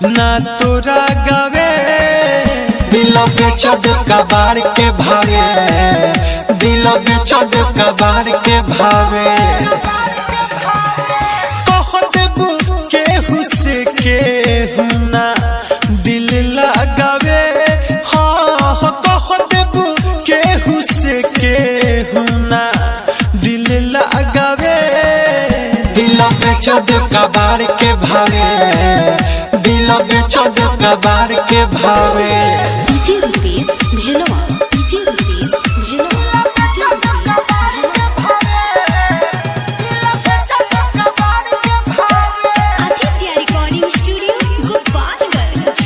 ना तोरा गावे। दिल बेचद कबाड़ के भावे, दिल बेचद कबाड़ के भावे। कह देबू केहू से केहू ना दिल लगावे। हाँ कह देबू केहू से केहू ना दिल लगावे। दिल बेचद कबाड़ के भावे, दिल बेचद कबाड़ के भावे। DJ Rupesh Bhelwa, DJ Rupesh Bhelwa, DJ Rupesh Aditya recording studio Gopalganj.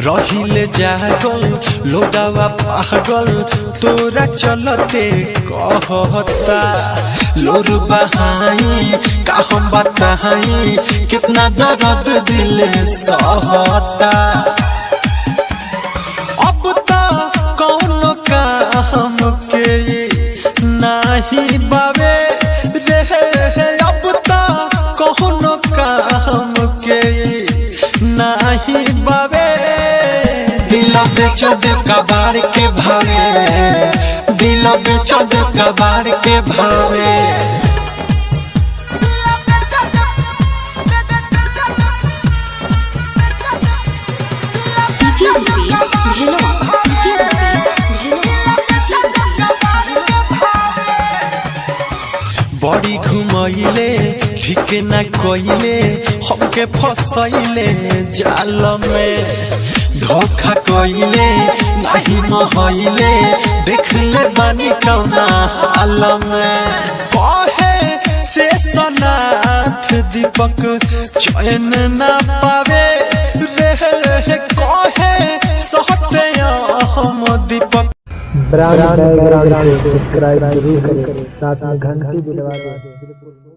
रहिले जागल लोगावा पागल तोरा चलते कहता। लोर बहाई का हम बताई, कितना दर्द दिल सहता। अब तो कौन काम के नाही बावे रे। अब तो कौन काम के नाही बावे। दिल बेचद कबाड़ के भावे, दिल बेचद कबाड़ के भावे। DJ Rupesh Bhelwa, DJ Rupesh Bhelwa, DJ Rupesh Bhelwa. बड़ी घुमैले ठीक न कोइले हमके फसैले जाल में। धोखा कोइले नहीं महैले, देख ले बानी कौना हाल में। कहे से सनाथ दीपक चैन न पावे रे। कहे सहते हम दीपक। ब्राउन बैकग्राउंड को सब्सक्राइब जरूर करें, साथ में घंटी भी दबा दें।